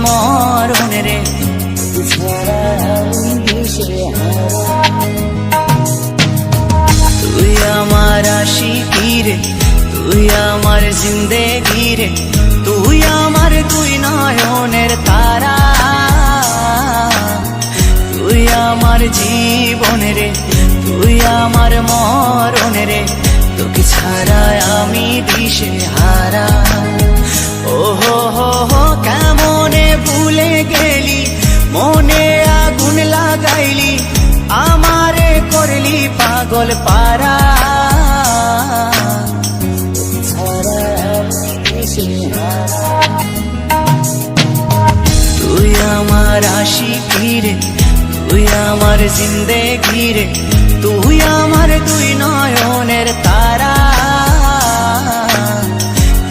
মরণ রে। তুই আমার আশিকি রে, তুই আমার জিন্দেগি রে, তুই আমার দুই নয়নের তারা, তুই আমার জীবন রে, তুই আমার মরণ রে, তোকে ছাড়া আমি দিশে হারা। ও হো হো হো কেমনে ভুলে গেলি, মনে আগুন লাগাইলি, আমারে করলি পাগল পারা। তুই আমার আশিকি রে, তুই আমার জিন্দেগি রে, তুই আমার দুই নয়নের তারা,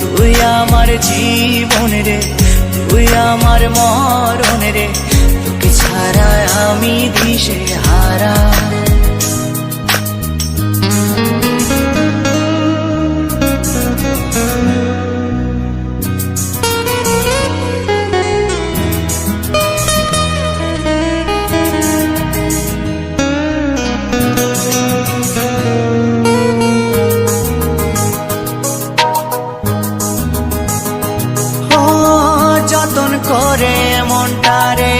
তুই আমার জীবন রে, তুই আমার মরণ রে, তোকে ছাড়া আমি দিশে হারা। যতন করে মনটারে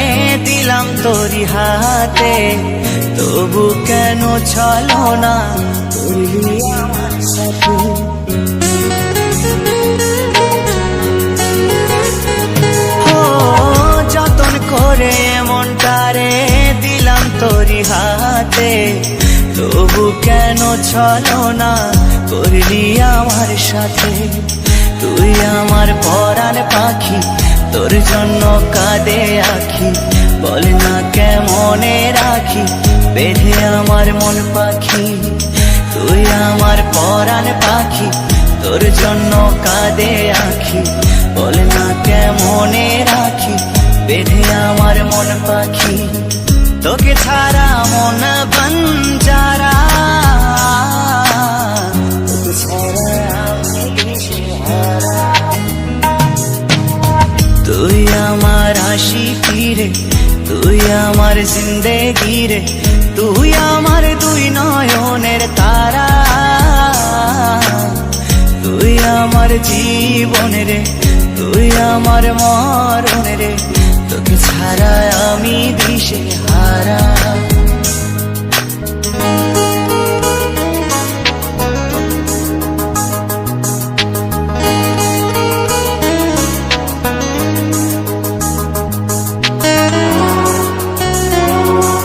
দিলাম তোরি হাতে, তবু কেন চলো না করলি আমার সাথে। যতন করে মনটারে দিলাম তোরি হাতে, তবু কেন চলো না করলি আমার সাথে। তুই আমার পরাণ পাখি, তোর জন্য কাঁদে আখি, বল না কেমনে রাখি বেঁধে আমার মন পাখি। তুই আমার পরাণ পাখি, তোর জন্য কাঁদে আখি, বল না কেমনে রাখি বেঁধে আমার মন পাখি। তোকে ছাড়া মন বঞ্জারা, তুই আমার আশিকি রে, তুই আমার জিন্দেগি রে, তুই আমার দুই নয়নের তারা, তুই আমার জীবন রে, তুই আমার মরণ রে, তোকে ছাড়া আমি দিশে হারা।